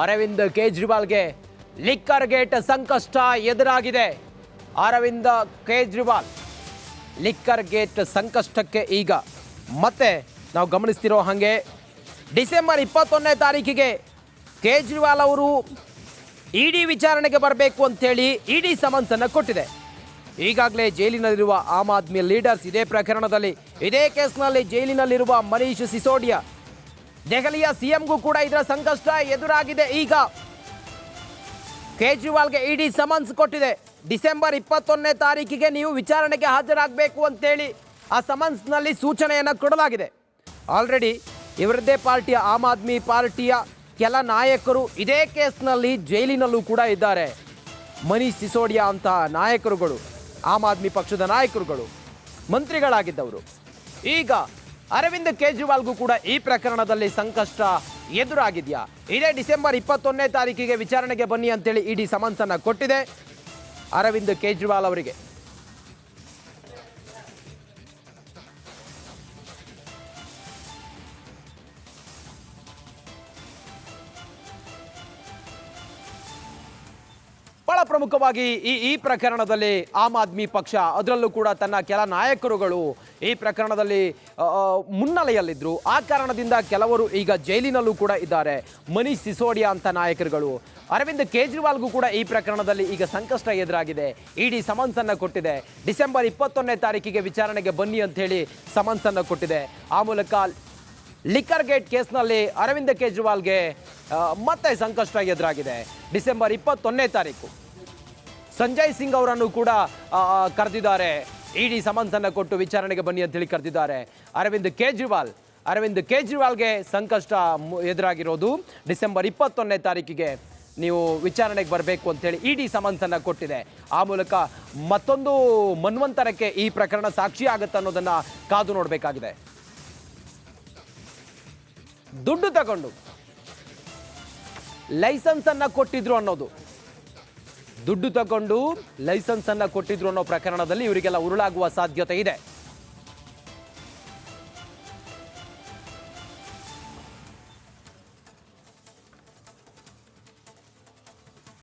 Arvind ಕೇಜ್ರಿವಾಲ್ಗೆ liquor gate ಸಂಕಷ್ಟ ಎದುರಾಗಿದೆ. Arvind Kejriwal liquor gate ಸಂಕಷ್ಟಕ್ಕೆ ಈಗ ಮತ್ತೆ ನಾವು ಗಮನಿಸ್ತಿರೋ ಹಾಗೆ ಡಿಸೆಂಬರ್ 21ನೇ ತಾರೀಕಿಗೆ ಕೇಜ್ರಿವಾಲ್ ಅವರು ಇಡಿ ವಿಚಾರಣೆಗೆ ಬರಬೇಕು ಅಂತೇಳಿ ಇಡಿ ಸಮನ್ಸನ್ನು ಕೊಟ್ಟಿದೆ. ಈಗಾಗಲೇ ಜೈಲಿನಲ್ಲಿರುವ ಆಮ್ ಆದ್ಮಿ ಲೀಡರ್ಸ್ ಇದೇ ಕೇಸ್ನಲ್ಲಿ ಜೈಲಿನಲ್ಲಿರುವ ಮನೀಶ್ ಸಿಸೋಡಿಯಾ, ದೆಹಲಿಯ ಸಿಎಂಗೂ ಕೂಡ ಇದರ ಸಂಕಷ್ಟ ಎದುರಾಗಿದೆ. ಈಗ ಕೇಜ್ರಿವಾಲ್ಗೆ ಇಡಿ ಸಮನ್ಸ್ ಕೊಟ್ಟಿದೆ. ಡಿಸೆಂಬರ್ 21ನೇ ತಾರೀಕಿಗೆ ನೀವು ವಿಚಾರಣೆಗೆ ಹಾಜರಾಗಬೇಕು ಅಂತೇಳಿ ಆ ಸಮನ್ಸ್ನಲ್ಲಿ ಸೂಚನೆಯನ್ನು ಕೊಡಲಾಗಿದೆ. ಆಲ್ರೆಡಿ ಇವರದ್ದೇ ಪಾರ್ಟಿಯ ಆಮ್ ಆದ್ಮಿ ಪಾರ್ಟಿಯ ಕೆಲ ನಾಯಕರು ಇದೇ ಕೇಸ್ನಲ್ಲಿ ಜೈಲಿನಲ್ಲೂ ಕೂಡ ಇದ್ದಾರೆ. ಮನೀಶ್ ಸಿಸೋಡಿಯಾ ಅಂತ ನಾಯಕರುಗಳು, ಆಮ್ ಆದ್ಮಿ ಪಕ್ಷದ ನಾಯಕರುಗಳು, ಮಂತ್ರಿಗಳಾಗಿದ್ದವರು. ಈಗ ಅರವಿಂದ್ ಕೇಜ್ರಿವಾಲ್ಗೂ ಕೂಡ ಈ ಪ್ರಕರಣದಲ್ಲಿ ಸಂಕಷ್ಟ ಎದುರಾಗಿದೆಯಾ? ಇದೇ ಡಿಸೆಂಬರ್ 21ನೇ ತಾರೀಕಿಗೆ ವಿಚಾರಣೆಗೆ ಬನ್ನಿ ಅಂತೇಳಿ ಇಡಿ ಸಮನ್ಸನ್ನು ಕೊಟ್ಟಿದೆ ಅರವಿಂದ್ ಕೇಜ್ರಿವಾಲ್ ಅವರಿಗೆ. ಬಹಳ ಪ್ರಮುಖವಾಗಿ ಈ ಪ್ರಕರಣದಲ್ಲಿ ಆಮ್ ಆದ್ಮಿ ಪಕ್ಷ, ಅದರಲ್ಲೂ ಕೂಡ ತನ್ನ ಕೆಲ ನಾಯಕರುಗಳು ಈ ಪ್ರಕರಣದಲ್ಲಿ ಮುನ್ನೆಲೆಯಲ್ಲಿದ್ದರು. ಆ ಕಾರಣದಿಂದ ಕೆಲವರು ಈಗ ಜೈಲಿನಲ್ಲೂ ಕೂಡ ಇದ್ದಾರೆ. ಮನೀಶ್ ಸಿಸೋಡಿಯಾ ಅಂತ ನಾಯಕರುಗಳು. ಅರವಿಂದ್ ಕೇಜ್ರಿವಾಲ್ಗೂ ಕೂಡ ಈ ಪ್ರಕರಣದಲ್ಲಿ ಈಗ ಸಂಕಷ್ಟ ಎದುರಾಗಿದೆ. ಇಡಿ ಸಮನ್ಸನ್ನು ಕೊಟ್ಟಿದೆ. ಡಿಸೆಂಬರ್ 21ನೇ ತಾರೀಕಿಗೆ ವಿಚಾರಣೆಗೆ ಬನ್ನಿ ಅಂತ ಹೇಳಿ ಸಮನ್ಸನ್ನು ಕೊಟ್ಟಿದೆ. ಆ ಮೂಲಕ ಲಿಕ್ಕರ್ ಗೇಟ್ ಕೇಸ್ನಲ್ಲಿ ಅರವಿಂದ್ ಕೇಜ್ರಿವಾಲ್ಗೆ ಮತ್ತೆ ಸಂಕಷ್ಟ ಎದುರಾಗಿದೆ. ಡಿಸೆಂಬರ್ 21ನೇ ತಾರೀಕು ಸಂಜಯ್ ಸಿಂಗ್ ಅವರನ್ನು ಕೂಡ ಕರೆದಿದ್ದಾರೆ. ಇಡಿ ಸಮನ್ಸನ್ನು ಕೊಟ್ಟು ವಿಚಾರಣೆಗೆ ಬನ್ನಿ ಅಂತೇಳಿ ಕರೆದಿದ್ದಾರೆ. ಅರವಿಂದ್ ಕೇಜ್ರಿವಾಲ್ಗೆ ಸಂಕಷ್ಟ ಎದುರಾಗಿರೋದು. ಡಿಸೆಂಬರ್ 21ನೇ ತಾರೀಕಿಗೆ ನೀವು ವಿಚಾರಣೆಗೆ ಬರಬೇಕು ಅಂತೇಳಿ ಇಡಿ ಸಮನ್ಸನ್ನು ಕೊಟ್ಟಿದೆ. ಆ ಮೂಲಕ ಮತ್ತೊಂದು ಮನ್ವಂತರಕ್ಕೆ ಈ ಪ್ರಕರಣ ಸಾಕ್ಷಿ ಆಗುತ್ತೆ ಅನ್ನೋದನ್ನು ಕಾದು ನೋಡಬೇಕಾಗಿದೆ. ದುಡ್ಡು ತಗೊಂಡು ಲೈಸೆನ್ಸನ್ನು ಕೊಟ್ಟಿದ್ರು ಅನ್ನೋದು, ದುಡ್ಡು ತಗೊಂಡು ಲೈಸೆನ್ಸನ್ನು ಕೊಟ್ಟಿದ್ರು ಅನ್ನೋ ಪ್ರಕರಣದಲ್ಲಿ ಇವರಿಗೆಲ್ಲ ಉರುಳಾಗುವ ಸಾಧ್ಯತೆ ಇದೆ.